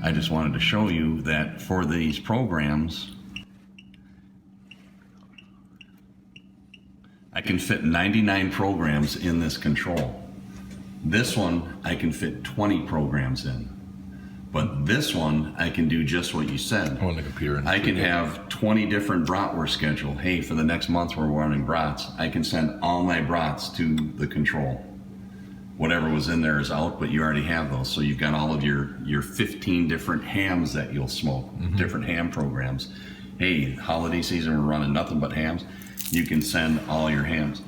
I just wanted to show you that for these programs, I can fit 99 programs in this control. This one, I can fit 20 programs in. But this one, I can do just what you said. On the computer. I can have 20 different bratwurst schedule. Hey, for the next month we're running brats. I can send all my brats to the control. Whatever was in there is out, but you already have those. So you've got all of your 15 different hams that you'll smoke, different ham programs. Hey, holiday season, we're running nothing but hams. You can send all your hams.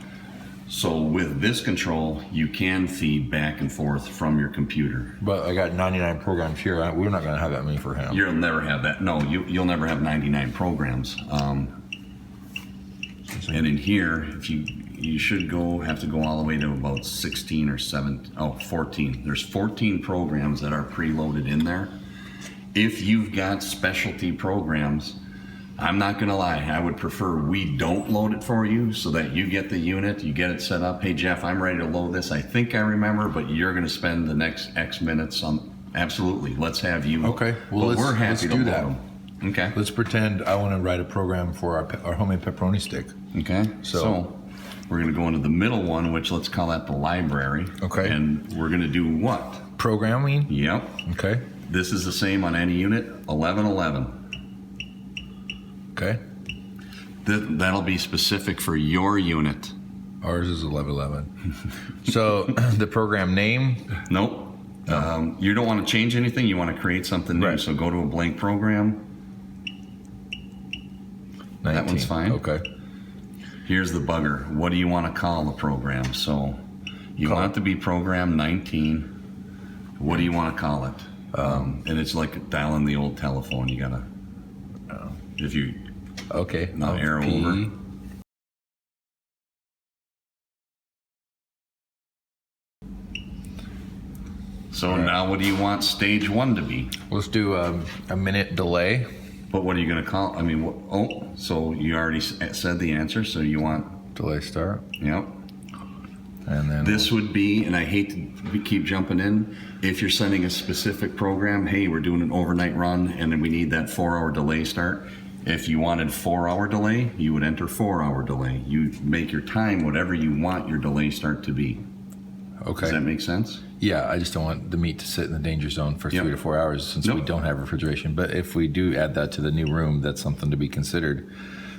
So with this control, you can feed back and forth from your computer. But I got 99 programs here. We're not going to have that many for ham. You'll never have that. No, you'll never have 99 programs. And in here, if you should have to go all the way to about 16 or 14. There's 14 programs that are preloaded in there. If you've got specialty programs, I'm not gonna lie, I would prefer we don't load it for you so that you get the unit, you get it set up. Hey Jeff, I'm ready to load this. I think I remember, but you're gonna spend the next X minutes on, absolutely, let's have you. Okay, well we're happy let's to do load that. them. Okay. Let's pretend I want to write a program for our homemade pepperoni stick. Okay, So we're gonna go into the middle one, which let's call that the library. Okay. And we're gonna do what? Programming? Yep. Okay. This is the same on any unit, 1111. Okay. That'll be specific for your unit. Ours is 1111. So the program name? Nope. You don't want to change anything. You want to create something new. Right. So go to a blank program. 19. That one's fine. Okay. Here's the bugger. What do you want to call the program? So you want it to be program 19. What do you want to call it? And it's like dialing the old telephone. You gotta, if you now arrow over. So now what do you want stage 1 to be? Let's do a minute delay. But what are you going to call? I mean, so you already said the answer. So you want Delay start. Yep. And then This would be, and I hate to keep jumping in, if you're sending a specific program, hey, we're doing an overnight run and then we need that 4-hour delay start. If you wanted 4-hour delay, you would enter 4-hour delay. You make your time whatever you want your delay start to be. Okay. Does that make sense? Yeah, I just don't want the meat to sit in the danger zone for 3 to 4 hours since we don't have refrigeration. But if we do add that to the new room, that's something to be considered.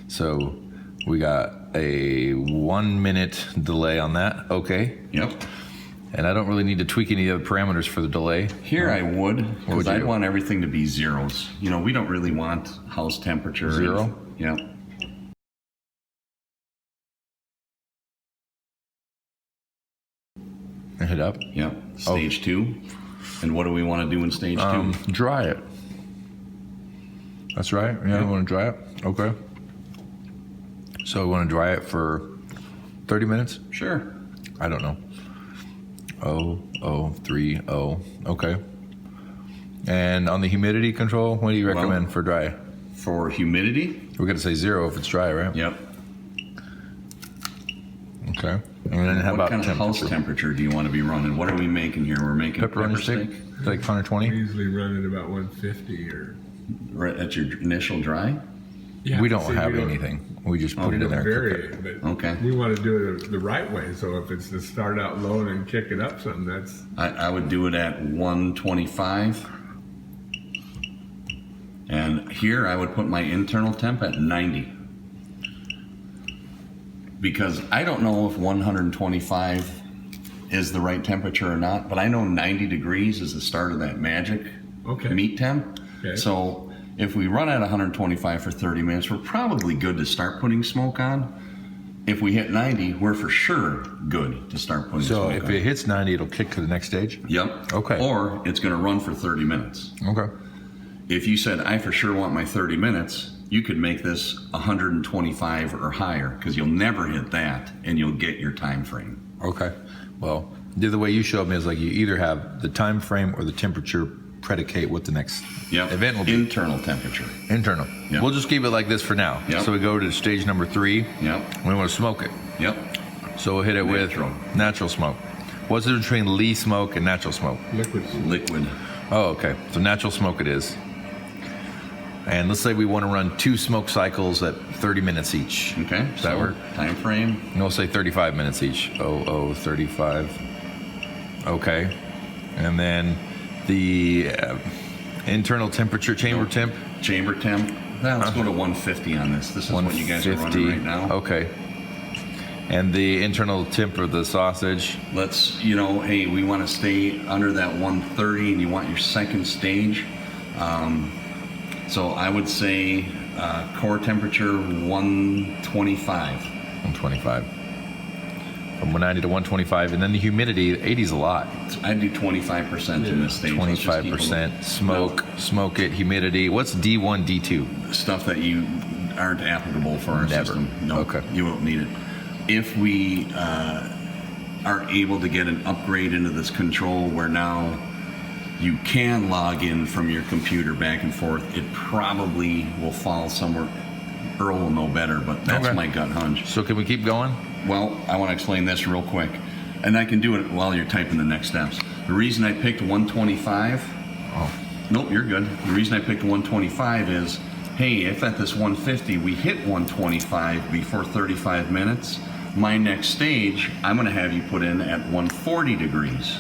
So we got a 1 minute delay on that. Okay. Yep. And I don't really need to tweak any of the parameters for the delay. Here I would, because I'd you? want everything to be zeros. You know, we don't really want house temperature. Zero? Yep. And hit up. Yep. Stage 2. And what do we want to do in stage 2? Dry it. That's right. Yeah, I want to dry it. Okay. So we want to dry it for 30 minutes? Sure. I don't know. 30. Okay. And on the humidity control, what do you recommend for dry? For humidity? We're going to say 0 if it's dry, right? Yep. Okay. And then how What about kind of house temperature do you want to be running? What are we making here? We're making Pepperoni stick? Like 120? We usually run at about 150 or. Right at your initial dry? Yeah, We don't see, have we don't- anything. We just put We it in don't there. vary and cook it, but Okay. we want to do it the right way. So if it's to start out low and then kick it up some, that's I would do it at 125. And here I would put my internal temp at 90. Because I don't know if 125 is the right temperature or not, but I know 90 degrees is the start of that magic meat temp. Okay. So if we run at 125 for 30 minutes, we're probably good to start putting smoke on. If we hit 90, we're for sure good to start putting So smoke if on. it hits 90, it'll kick to the next stage? Yep. Okay. Or it's going to run for 30 minutes. Okay. If you said, I for sure want my 30 minutes, you could make this 125 or higher because you'll never hit that and you'll get your time frame. Okay. Well, the other way you showed me is like you either have the time frame or the temperature predicate what the next event will be. Internal temperature. Internal. Yep. We'll just keep it like this for now. Yep. So we go to stage number 3. Yep. We want to smoke it. Yep. So we'll hit it with natural smoke. What's the difference between leaf smoke and natural smoke? liquid. Liquid. Oh, okay. So natural smoke it is. And let's say we want to run 2 smoke cycles at 30 minutes each. Okay. Does that work? Time frame. And we'll say 35 minutes each. 35. Okay. And then the internal temperature, chamber temp. Chamber temp. Now let's go to 150 on this. This is what you guys are running right now. Okay. And the internal temp of the sausage. Let's, hey, we want to stay under that 130 and you want your second stage. So I would say core temperature 125. 125. From 190 to 125. And then the humidity, 80 is a lot. I'd do 25% in this stage. 25%. Smoke it, humidity. What's D1, D2? Stuff that you aren't applicable for our system. No, Okay. You won't need it. If we are able to get an upgrade into this control where now you can log in from your computer back and forth, it probably will fall somewhere. Earl will know better, but that's my gut hunch. So can we keep going? Well, I want to explain this real quick, and I can do it while you're typing the next steps. The reason I picked 125, nope, you're good. The reason I picked 125 is, hey, if at this 150 we hit 125 before 35 minutes, my next stage, I'm going to have you put in at 140 degrees.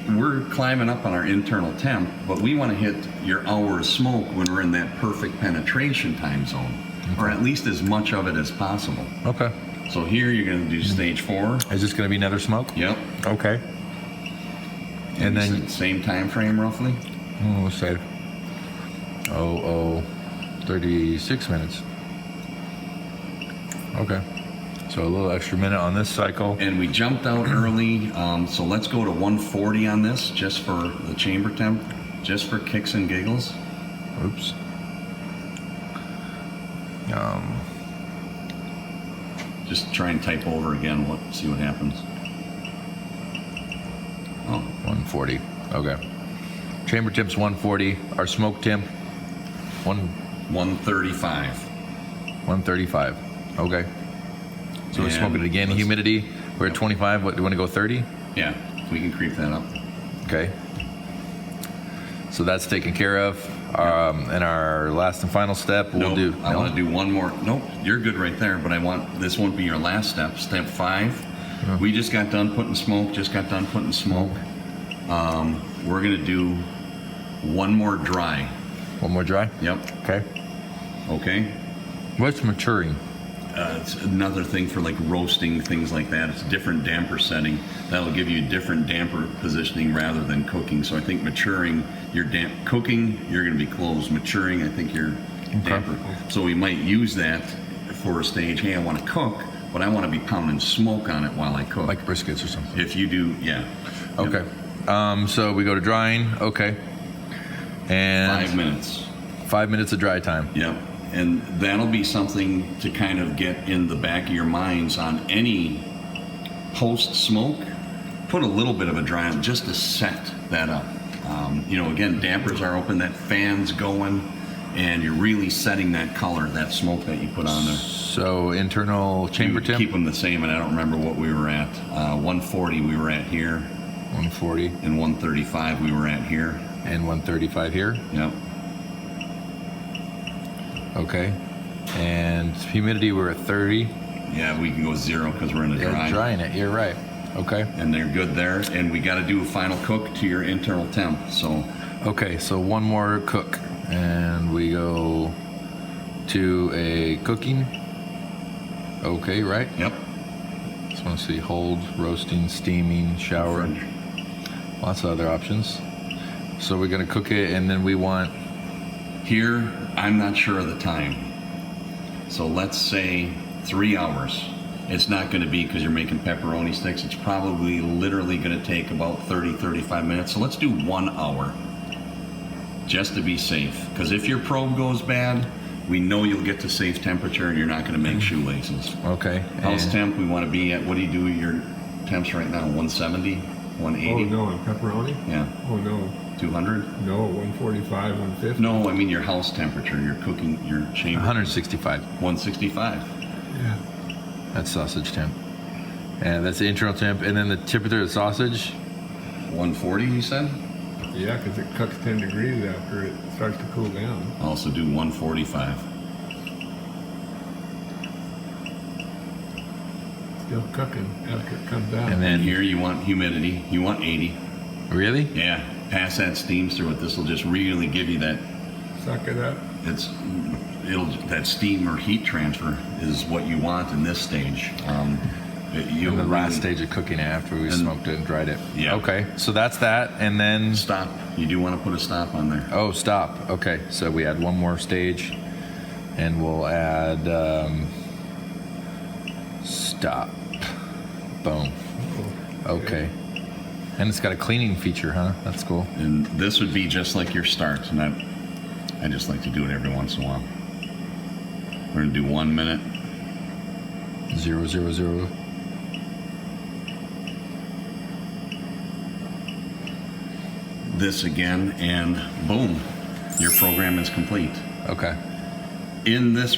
We're climbing up on our internal temp, but we want to hit your hour of smoke when we're in that perfect penetration time zone, or at least as much of it as possible. Okay. So here you're going to do stage 4. Is this going to be another smoke? Yep. Okay. And then same time frame roughly. We'll say 36 minutes. Okay. So a little extra minute on this cycle. And we jumped out early, so let's go to 140 on this, just for the chamber temp, just for kicks and giggles. Oops. Just try and type over again. See what happens. 140. Okay. Chamber temp's 140. Our smoke temp 135. 135. Okay. So we're smoking it again. Humidity, we're at 25. What, do you want to go 30? Yeah, we can creep that up. Okay. So that's taken care of. And our last and final step, I want to do one more. Nope, you're good right there, but this won't be your last step. Step 5. We just got done putting smoke. We're going to do one more dry. One more dry? Yep. Okay. What's maturing? It's another thing for like roasting, things like that. It's a different damper setting. That'll give you a different damper positioning rather than cooking. So I think maturing, cooking, you're going to be closed. Maturing, I think you're damper. So we might use that for a stage. Hey, I want to cook, but I want to be pounding smoke on it while I cook. Like briskets or something. If you do, yeah. Okay. Yep. So we go to drying. Okay. And 5 minutes. 5 minutes of dry time. Yep. And that'll be something to kind of get in the back of your minds on any post-smoke. Put a little bit of a dry on just to set that up. Again, dampers are open, that fan's going, and you're really setting that color, that smoke that you put on there. So internal chamber temp? Keep them the same, and I don't remember what we were at. 140 we were at here. 140. And 135 we were at here. And 135 here? Yep. Okay. And humidity, we're at 30. Yeah, we can go 0 because we're in a dry. Drying it, you're right. Okay. And they're good there. And we got to do a final cook to your internal temp. So. Okay, so one more cook. And we go to a cooking. Okay, right? Yep. Just want to see hold, roasting, steaming, shower. Lots of other options. So we're going to cook it, and then we want... Here, I'm not sure of the time. So let's say 3 hours. It's not going to be because you're making pepperoni sticks. It's probably literally going to take about 30, 35 minutes. So let's do 1 hour just to be safe. Because if your probe goes bad, we know you'll get to safe temperature and you're not going to make shoelaces. Okay. House temp, we want to be at, what do you do your temps right now? 170? 180? Oh, no, on pepperoni? Yeah. Oh, no. 200? No, 145, 150. No, I mean your house temperature, your cooking, your chamber. 165. 165. Yeah. That's sausage temp. And that's the internal temp. And then the temperature of the sausage? 140, you said? Yeah, because it cooks 10 degrees after it starts to cool down. Also do 145. Still cooking after it comes out. And then And here you want humidity. You want 80. really? Yeah, pass that steam through it. This will just really give you that. Suck it up. That steam or heat transfer is what you want in this stage. In the last stage of cooking after we smoked it and dried it. Yeah. Okay, so that's that, and then Stop. You do want to put a stop on there. oh, stop. Okay, so we add one more stage, and we'll add stop. Boom. Okay. And it's got a cleaning feature, huh? That's cool. And this would be just like your start. And I just like to do it every once in a while. We're going to do 1 minute. 0, 0, 0. This again, and boom, your program is complete. Okay. In this